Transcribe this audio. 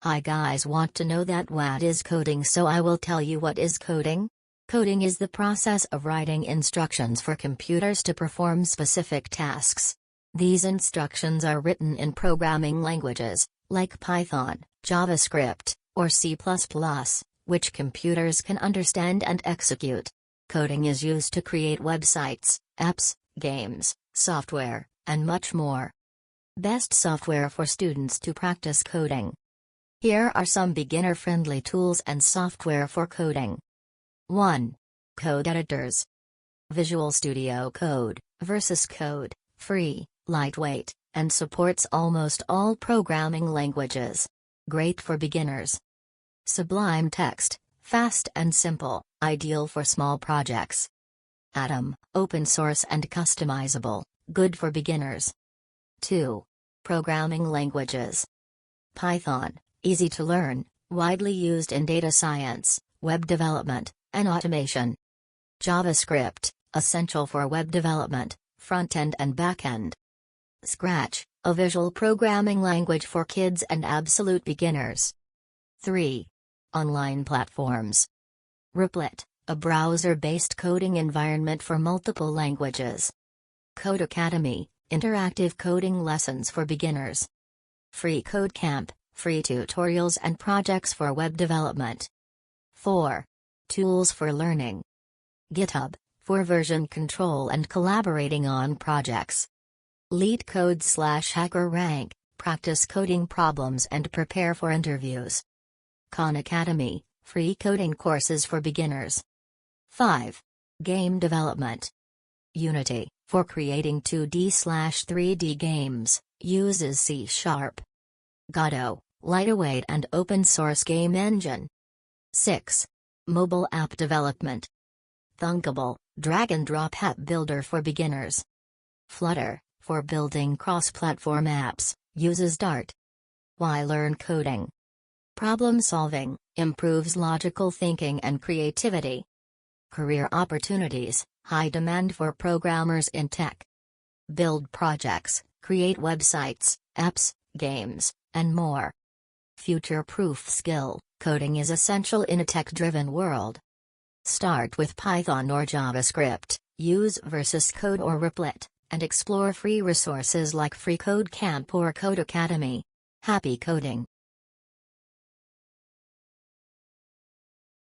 Hi guys, want to know that what is coding, so I will tell you what is coding. Coding is the process of writing instructions for computers to perform specific tasks. These instructions are written in programming languages, like Python, JavaScript, or C++, which computers can understand and execute. Coding is used to create websites, apps, games, software, and much more. Best software for students to practice coding. Here are some beginner-friendly tools and software for coding. 1. Code editors. Visual Studio Code, VS Code, free, lightweight, and supports almost all programming languages. Great for beginners. Sublime Text, fast and simple, ideal for small projects. Atom, open source and customizable, good for beginners. 2. Programming languages. Python, easy to learn, widely used in data science, web development, and automation. JavaScript, essential for web development, front-end and back-end. Scratch, a visual programming language for kids and absolute beginners. 3. Online platforms. Replit, a browser-based coding environment for multiple languages. Codecademy, interactive coding lessons for beginners. FreeCodeCamp, free tutorials and projects for web development. 4. Tools for learning. GitHub, for version control and collaborating on projects. LeetCode/HackerRank, practice coding problems and prepare for interviews. Khan Academy, free coding courses for beginners. 5. Game development. Unity, for creating 2D/3D games, uses C#. Godot, lightweight and open source game engine. 6. Mobile app development. Thunkable, drag-and-drop app builder for beginners. Flutter, for building cross-platform apps, uses Dart. Why learn coding? Problem solving, improves logical thinking and creativity. Career opportunities, high demand for programmers in tech. Build projects, create websites, apps, games, and more. Future-proof skill, coding is essential in a tech-driven world. Start with Python or JavaScript, use VS Code or Replit, and explore free resources like FreeCodeCamp or Codecademy. Happy coding!